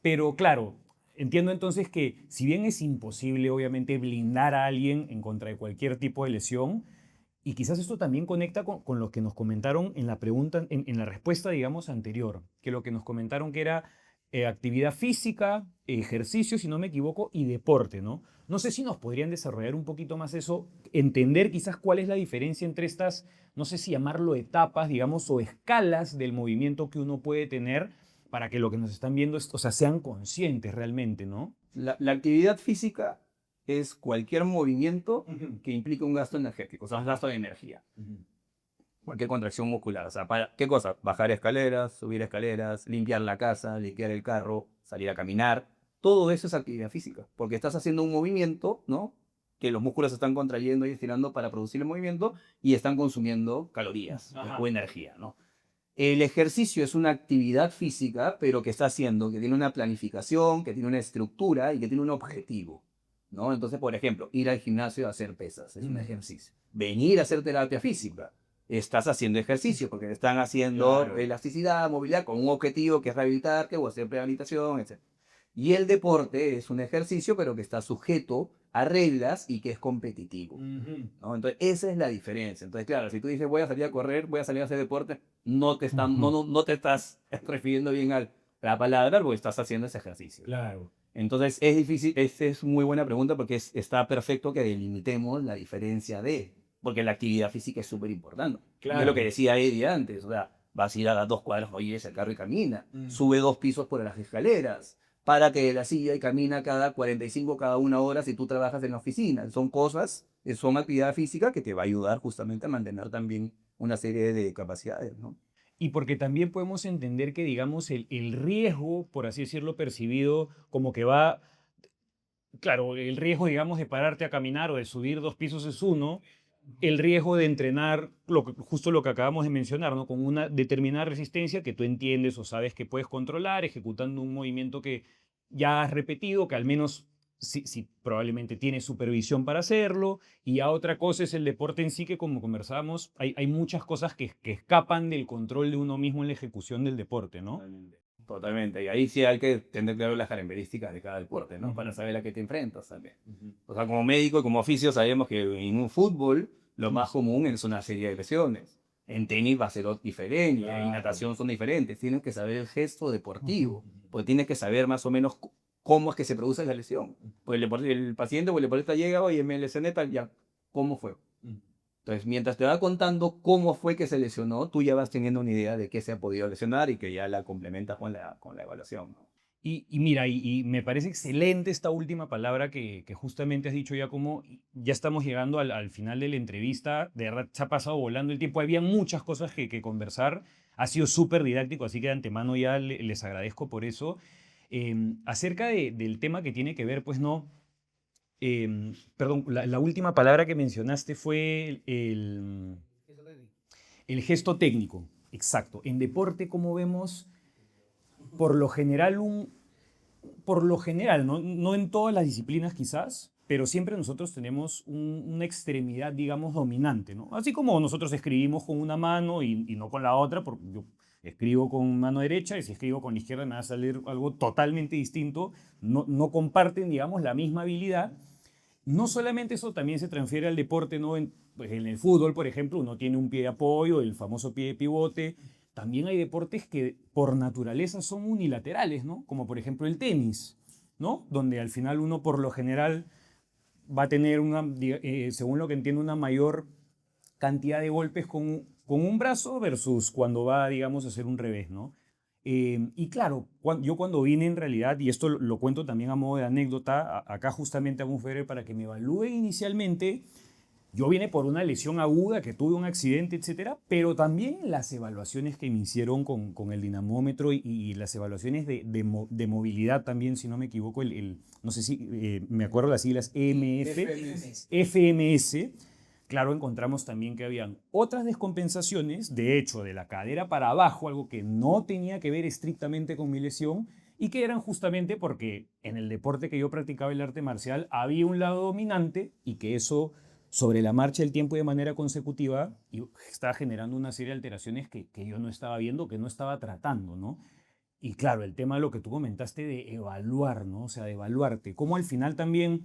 Pero claro, entiendo entonces que si bien es imposible obviamente blindar a alguien en contra de cualquier tipo de lesión, y quizás esto también conecta con lo que nos comentaron en la pregunta, en la respuesta, digamos, anterior, que lo que nos comentaron que era actividad física, ejercicio, si no me equivoco, y deporte, ¿no? No sé si nos podrían desarrollar un poquito más eso, entender quizás cuál es la diferencia entre estas, no sé si llamarlo etapas, digamos, o escalas del movimiento que uno puede tener para que lo que nos están viendo, o sea, sean conscientes realmente, ¿no? La actividad física es cualquier movimiento que implique un gasto energético, o sea, un gasto de energía. Cualquier contracción muscular. O sea, ¿qué cosa? Bajar escaleras, subir escaleras, limpiar la casa, limpiar el carro, salir a caminar. Todo eso es actividad física, porque estás haciendo un movimiento, ¿no? Que los músculos se están contrayendo y estirando para producir el movimiento y están consumiendo calorías o energía, ¿no? El ejercicio es una actividad física, pero que está haciendo, que tiene una planificación, que tiene una estructura y que tiene un objetivo, ¿no? Entonces, por ejemplo, ir al gimnasio a hacer pesas es un ejercicio. Venir a hacer terapia física, estás haciendo ejercicio porque te están haciendo elasticidad, movilidad, con un objetivo que es rehabilitarte o hacer rehabilitación, etc. Y el deporte es un ejercicio, pero que está sujeto a reglas y que es competitivo, ¿no? Entonces, esa es la diferencia. Entonces, claro, si tú dices voy a salir a correr, voy a salir a hacer deporte, no te estás refiriendo bien a la palabra porque estás haciendo ese ejercicio. Claro. Entonces, es difícil, es muy buena pregunta porque está perfecto que delimitemos la diferencia porque la actividad física es súper importante. Claro. Es lo que decía Eddie antes, o sea, vas a ir a las 2 cuadras, oye, el carro y camina, sube 2 pisos por las escaleras, párate de la silla y camina cada 45, cada 1 hora si tú trabajas en la oficina. Son cosas, son actividad física que te va a ayudar justamente a mantener también una serie de capacidades, ¿no? Y porque también podemos entender que, digamos, el riesgo, por así decirlo, percibido como que va, claro, el riesgo, digamos, de pararte a caminar o de subir 2 pisos es uno, el riesgo de entrenar, justo lo que acabamos de mencionar, ¿no? Con una determinada resistencia que tú entiendes o sabes que puedes controlar, ejecutando un movimiento que ya has repetido, que al menos si probablemente tienes supervisión para hacerlo, y a otra cosa es el deporte en sí, que como conversábamos, hay muchas cosas que escapan del control de uno mismo en la ejecución del deporte, ¿no? Totalmente. Totalmente. Y ahí sí hay que tener claro las características de cada deporte, ¿no? Para saber a qué te enfrentas también. O sea, como médico y como oficio sabemos que en un fútbol lo más común es una serie de lesiones. En tenis va a ser diferente, en natación son diferentes. Tienes que saber el gesto deportivo, porque tienes que saber más o menos cómo es que se produce la lesión. Pues el paciente o el deportista llega, oye, me lesioné tal, ya, ¿cómo fue? Entonces, mientras te va contando cómo fue que se lesionó, tú ya vas teniendo una idea de qué se ha podido lesionar y que ya la complementas con la evaluación, ¿no? Y mira, y me parece excelente esta última palabra que justamente has dicho ya, como ya estamos llegando al final de la entrevista. De verdad, se ha pasado volando el tiempo. Había muchas cosas que conversar. Ha sido súper didáctico, así que de antemano ya les agradezco por eso. Acerca del tema que tiene que ver, pues no, perdón, la última palabra que mencionaste fue el gesto técnico. Exacto. En deporte, como vemos, por lo general, ¿no? No en todas las disciplinas quizás, pero siempre nosotros tenemos una extremidad, digamos, dominante, ¿no? Así como nosotros escribimos con una mano y no con la otra, porque yo escribo con mano derecha y si escribo con la izquierda me va a salir algo totalmente distinto. No comparten, digamos, la misma habilidad. No solamente eso también se transfiere al deporte, ¿no? Pues en el fútbol, por ejemplo, uno tiene un pie de apoyo, el famoso pie de pivote. También hay deportes que por naturaleza son unilaterales, ¿no? Como por ejemplo el tenis, ¿no? Donde al final uno por lo general va a tener, según lo que entiendo, una mayor cantidad de golpes con un brazo versus cuando va, digamos, a hacer un revés, ¿no? Y claro, yo cuando vine en realidad, y esto lo cuento también a modo de anécdota, acá justamente a Monfebrer para que me evalúen inicialmente, yo vine por una lesión aguda, que tuve un accidente, etcétera, pero también las evaluaciones que me hicieron con el dinamómetro y las evaluaciones de movilidad también, si no me equivoco, no sé si me acuerdo las siglas FMS. Claro, encontramos también que habían otras descompensaciones, de hecho, de la cadera para abajo, algo que no tenía que ver estrictamente con mi lesión y que eran justamente porque en el deporte que yo practicaba, el arte marcial, había un lado dominante y que eso, sobre la marcha del tiempo y de manera consecutiva, estaba generando una serie de alteraciones que yo no estaba viendo, que no estaba tratando, ¿no? Y claro, el tema de lo que tú comentaste de evaluar, ¿no? O sea, de evaluarte, cómo al final también,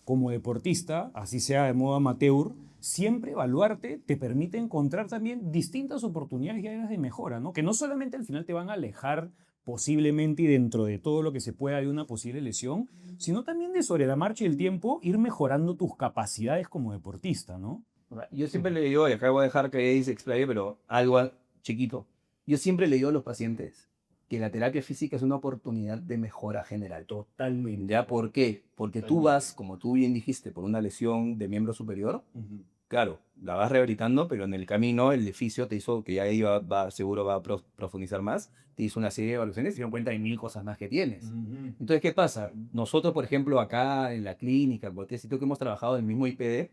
como deportista, así sea de modo amateur, siempre evaluarte te permite encontrar también distintas oportunidades y áreas de mejora, ¿no? Que no solamente al final te van a alejar posiblemente y dentro de todo lo que se pueda de una posible lesión, sino también de sobre la marcha y el tiempo ir mejorando tus capacidades como deportista, ¿no? Yo siempre le digo, y acá voy a dejar que ella se explaye, pero algo chiquito. Yo siempre le digo a los pacientes que la terapia física es una oportunidad de mejora general. Totalmente. ¿Ya por qué? Porque tú vas, como tú bien dijiste, por una lesión de miembro superior. Claro, la vas rehabilitando, pero en el camino el fisio te hizo, que ya iba, seguro va a profundizar más, te hizo una serie de evaluaciones y se dieron cuenta de 1000 cosas más que tienes. Entonces, ¿qué pasa? Nosotros, por ejemplo, acá en la clínica, y tú que hemos trabajado en el mismo IPD,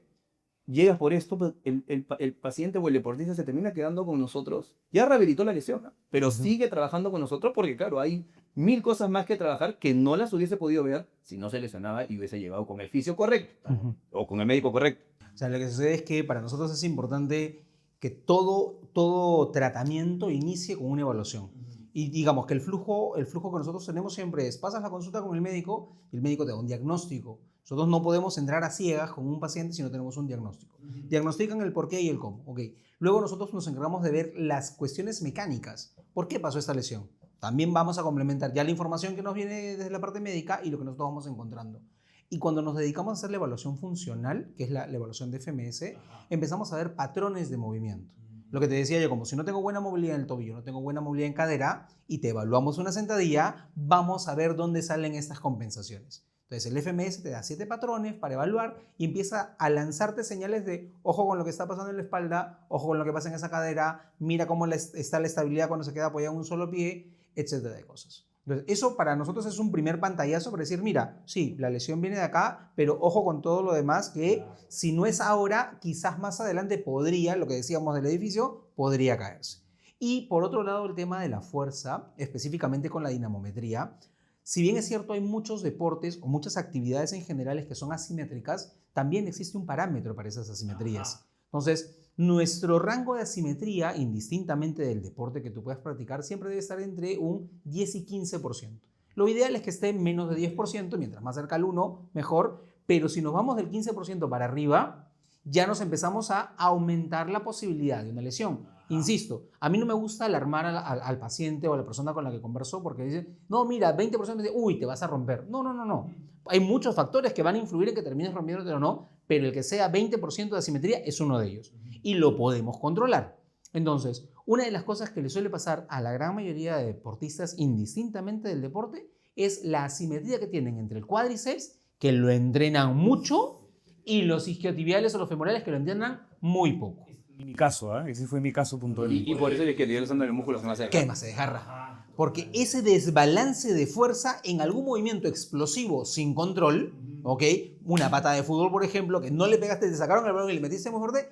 llegas por esto, pues, el paciente o el deportista se termina quedando con nosotros. Ya rehabilitó la lesión, ¿no? Pero sigue trabajando con nosotros porque, claro, hay 1000 cosas más que trabajar que no las hubiese podido ver si no se lesionaba y hubiese llegado con el fisio correcto o con el médico correcto. O sea, lo que sucede es que para nosotros es importante que todo tratamiento inicie con una evaluación. Y digamos que el flujo que nosotros tenemos siempre es, pasas la consulta con el médico y el médico te da un diagnóstico. Nosotros no podemos entrar a ciegas con un paciente si no tenemos un diagnóstico. Diagnostican el por qué y el cómo. Okay. Luego nosotros nos encargamos de ver las cuestiones mecánicas. ¿Por qué pasó esta lesión? También vamos a complementar ya la información que nos viene desde la parte médica y lo que nosotros vamos encontrando. Y cuando nos dedicamos a hacer la evaluación funcional, que es la evaluación de FMS, empezamos a ver patrones de movimiento. Lo que te decía yo, como si no tengo buena movilidad en el tobillo, no tengo buena movilidad en cadera, y te evaluamos una sentadilla, vamos a ver dónde salen estas compensaciones. Entonces el FMS te da 7 patrones para evaluar y empieza a lanzarte señales de ojo con lo que está pasando en la espalda, ojo con lo que pasa en esa cadera, mira cómo está la estabilidad cuando se queda apoyado en un solo pie, etcétera de cosas. Entonces, eso para nosotros es un primer pantallazo para decir, mira, sí, la lesión viene de acá, pero ojo con todo lo demás que si no es ahora, quizás más adelante podría, lo que decíamos del edificio, podría caerse. Y por otro lado, el tema de la fuerza, específicamente con la dinamometría, si bien es cierto hay muchos deportes o muchas actividades en generales que son asimétricas, también existe un parámetro para esas asimetrías. Entonces, nuestro rango de asimetría, indistintamente del deporte que tú puedas practicar, siempre debe estar entre un 10 y 15%. Lo ideal es que esté menos de 10%, mientras más cerca al 1, mejor, pero si nos vamos del 15% para arriba, ya nos empezamos a aumentar la posibilidad de una lesión. Insisto, a mí no me gusta alarmar al paciente o a la persona con la que converso porque dice, no, mira, 20% de, uy, te vas a romper. No. Hay muchos factores que van a influir en que termines rompiéndote o no, pero el que sea 20% de asimetría es uno de ellos. Y lo podemos controlar. Entonces, una de las cosas que le suele pasar a la gran mayoría de deportistas, indistintamente del deporte, es la asimetría que tienen entre el cuádriceps, que lo entrenan mucho, y los isquiotibiales o los femorales, que lo entrenan muy poco. Mi caso, ese fue mi caso puntual. Y por eso es que son los músculos que más se ¿Qué más se desgarra? Porque ese desbalance de fuerza en algún movimiento explosivo sin control, ¿ok? Una pata de fútbol, por ejemplo, que no le pegaste, te sacaron el balón y le metiste muy fuerte,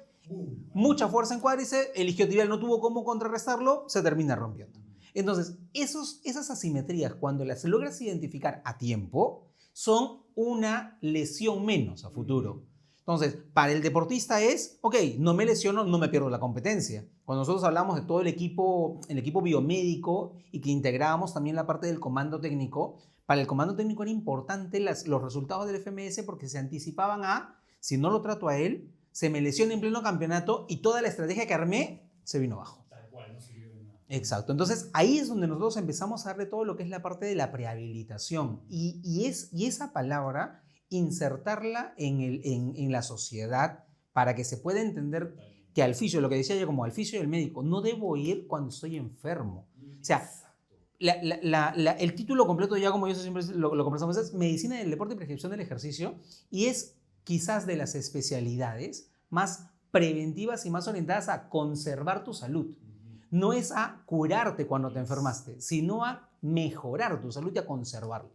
mucha fuerza en cuádriceps, el isquiotibial no tuvo cómo contrarrestarlo, se termina rompiendo. Entonces, esas asimetrías, cuando las logras identificar a tiempo, son una lesión menos a futuro. Entonces, para el deportista es, ok, no me lesiono, no me pierdo la competencia. Cuando nosotros hablamos de todo el equipo biomédico y que integrábamos también la parte del comando técnico, para el comando técnico era importante los resultados del FMS porque se anticipaban a, si no lo trato a él, se me lesiona en pleno campeonato y toda la estrategia que armé se vino abajo. Tal cual, no sirvió de nada. Exacto. Entonces, ahí es donde nosotros empezamos a darle todo lo que es la parte de la prehabilitación. Y esa palabra, insertarla en la sociedad para que se pueda entender que al fisio, lo que decía yo, como al fisio y el médico, no debo ir cuando estoy enfermo. O sea, el título completo, ya como yo siempre lo conversamos, es Medicina del Deporte y Prescripción del Ejercicio, y es quizás de las especialidades más preventivas y más orientadas a conservar tu salud. No es a curarte cuando te enfermaste, sino a mejorar tu salud y a conservarla.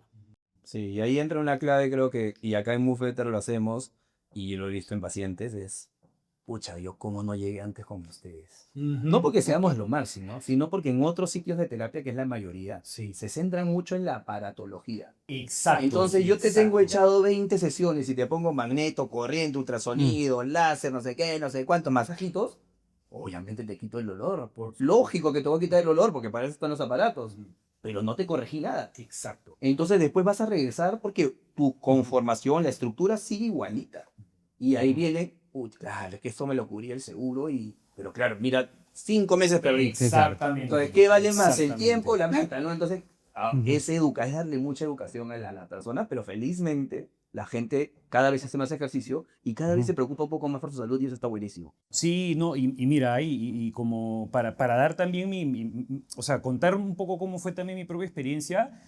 Sí, y ahí entra una clave, creo que, y acá en Mufeter lo hacemos, y lo he visto en pacientes, es, pucha, yo cómo no llegué antes con ustedes. No porque seamos lo máximo, sino porque en otros sitios de terapia, que es la mayoría, se centran mucho en la aparatología. Exacto. Entonces yo te tengo echado 20 sesiones y te pongo magneto, corriente, ultrasonido, láser, no sé qué, no sé cuántos masajitos. Obviamente te quito el dolor. Lógico que te voy a quitar el dolor porque para eso están los aparatos. Pero no te corregí nada. Exacto. Entonces después vas a regresar porque tu conformación, la estructura sigue igualita. Y ahí viene, claro, es que esto me lo cubría el seguro, pero claro, mira, 5 meses perdí. Exactamente. Entonces, ¿qué vale más? El tiempo o la plata, ¿no? Entonces, Es darle mucha educación a la persona, pero felizmente la gente cada vez hace más ejercicio y cada vez se preocupa un poco más por su salud y eso está buenísimo. Sí, no, y mira, y como para dar también o sea, contar un poco cómo fue también mi propia experiencia.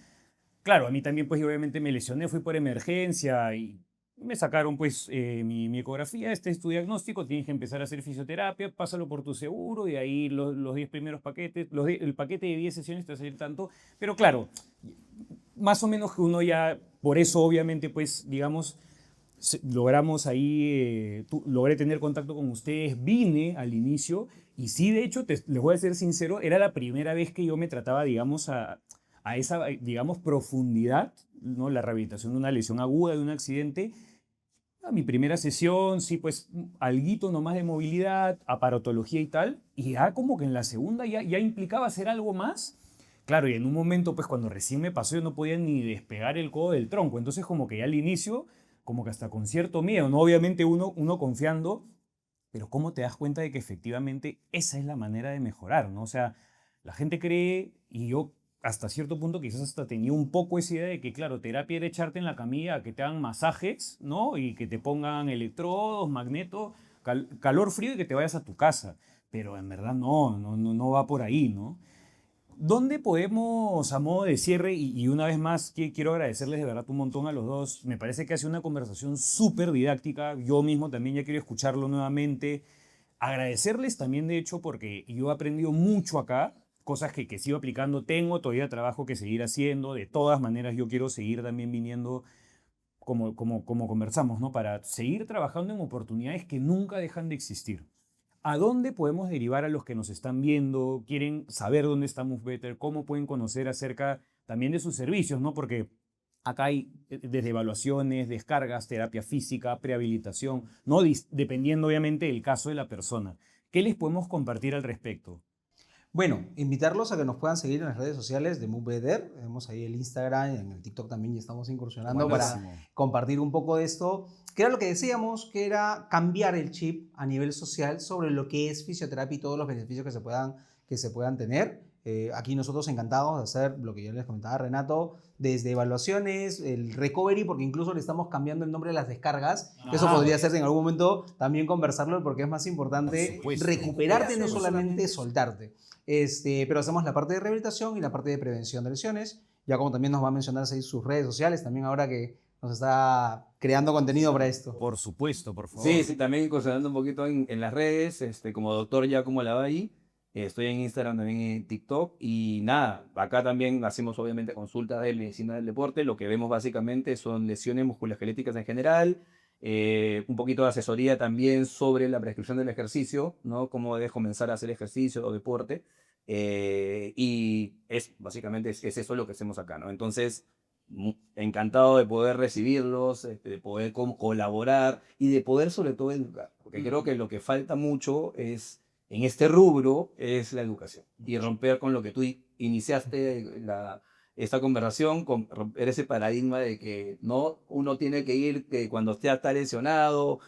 Claro, a mí también, pues, yo obviamente me lesioné, fui por emergencia y me sacaron, pues, mi ecografía, este es tu diagnóstico, tienes que empezar a hacer fisioterapia, pásalo por tu seguro y ahí los 10 primeros paquetes, el paquete de 10 sesiones te va a salir tanto. Pero claro, más o menos que uno ya, por eso obviamente, pues, digamos, logramos ahí, logré tener contacto con ustedes, vine al inicio y sí, de hecho, les voy a ser sincero, era la primera vez que yo me trataba, digamos, a esa, digamos, profundidad, ¿no? La rehabilitación de una lesión aguda, de un accidente. A mi primera sesión, sí, pues, alguito nomás de movilidad, aparatología y tal, y ya como que en la segunda ya implicaba hacer algo más. Claro, y en un momento, pues, cuando recién me pasó, yo no podía ni despegar el codo del tronco, entonces como que ya al inicio, como que hasta con cierto miedo, ¿no? Obviamente uno confiando, pero ¿cómo te das cuenta de que efectivamente esa es la manera de mejorar, ¿no? O sea, la gente cree, y yo hasta cierto punto quizás hasta tenía un poco esa idea de que, claro, terapia era echarte en la camilla a que te hagan masajes, ¿no? Y que te pongan electrodos, magneto, calor frío y que te vayas a tu casa. Pero en verdad no va por ahí, ¿no? ¿Dónde podemos, a modo de cierre, y una vez más quiero agradecerles de verdad un montón a los dos? Me parece que ha sido una conversación súper didáctica. Yo mismo también ya quiero escucharlo nuevamente. Agradecerles también, de hecho, porque yo he aprendido mucho acá, cosas que sigo aplicando. Tengo todavía trabajo que seguir haciendo. De todas maneras, yo quiero seguir también viniendo, como conversamos, ¿no? Para seguir trabajando en oportunidades que nunca dejan de existir. ¿A dónde podemos derivar a los que nos están viendo, quieren saber dónde está Move Better, cómo pueden conocer acerca también de sus servicios, ¿no? Porque acá hay desde evaluaciones, descargas, terapia física, prehabilitación, ¿no? Dependiendo obviamente del caso de la persona. ¿Qué les podemos compartir al respecto? Bueno, invitarlos a que nos puedan seguir en las redes sociales de Move Better. Tenemos ahí el Instagram, en el TikTok también ya estamos incursionando Buenísimo. para compartir un poco de esto, que era lo que decíamos, que era cambiar el chip a nivel social sobre lo que es fisioterapia y todos los beneficios que se puedan tener. Aquí nosotros encantados de hacer lo que ya les comentaba Renato, desde evaluaciones, el recovery, porque incluso le estamos cambiando el nombre de las descargas. Eso podría ser en algún momento también conversarlo, porque es más importante recuperarte, no solamente soltarte. Pero hacemos la parte de rehabilitación y la parte de prevención de lesiones. Ya como también nos va a mencionar ahí sus redes sociales, también ahora que nos está creando contenido para esto. Por supuesto, por favor. Sí, también incursionando un poquito en las redes, como doctor Giacomo Lavalli. Estoy en Instagram, también en TikTok y nada, acá también hacemos obviamente consultas de medicina del deporte. Lo que vemos básicamente son lesiones musculoesqueléticas en general, un poquito de asesoría también sobre la prescripción del ejercicio, ¿no? Cómo debes comenzar a hacer ejercicio o deporte. Y básicamente es eso lo que hacemos acá, ¿no? Entonces, encantado de poder recibirlos, de poder colaborar y de poder sobre todo educar, porque creo que lo que falta mucho en este rubro es la educación y romper con lo que tú iniciaste esta conversación, con romper ese paradigma de que no, uno tiene que ir que cuando está lesionado,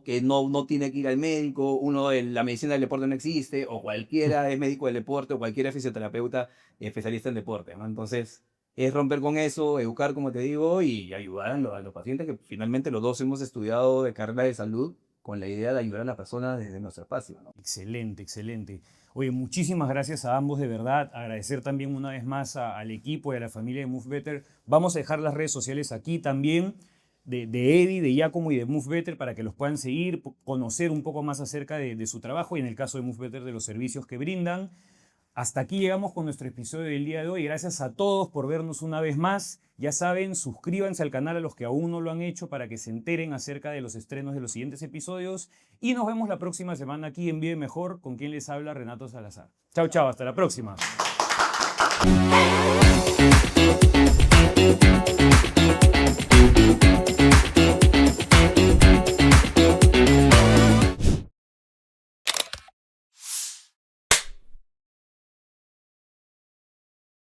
que no tiene que ir al médico, la medicina del deporte no existe, o cualquiera es médico del deporte, o cualquiera es fisioterapeuta especialista en deporte, ¿no? Entonces, es romper con eso, educar, como te digo, y ayudar a los pacientes, que finalmente los dos hemos estudiado de carrera de salud con la idea de ayudar a las personas desde nuestro espacio, ¿no? Excelente, excelente. Oye, muchísimas gracias a ambos, de verdad. Agradecer también una vez más al equipo y a la familia de Move Better. Vamos a dejar las redes sociales aquí también, de Eddie, de Giacomo y de Move Better, para que los puedan seguir, conocer un poco más acerca de su trabajo y en el caso de Move Better de los servicios que brindan. Hasta aquí llegamos con nuestro episodio del día de hoy. Gracias a todos por vernos una vez más. Ya saben, suscríbanse al canal a los que aún no lo han hecho para que se enteren acerca de los estrenos de los siguientes episodios. Y nos vemos la próxima semana aquí en Vive Mejor, con quien les habla Renato Salazar. Chao, chao, hasta la próxima.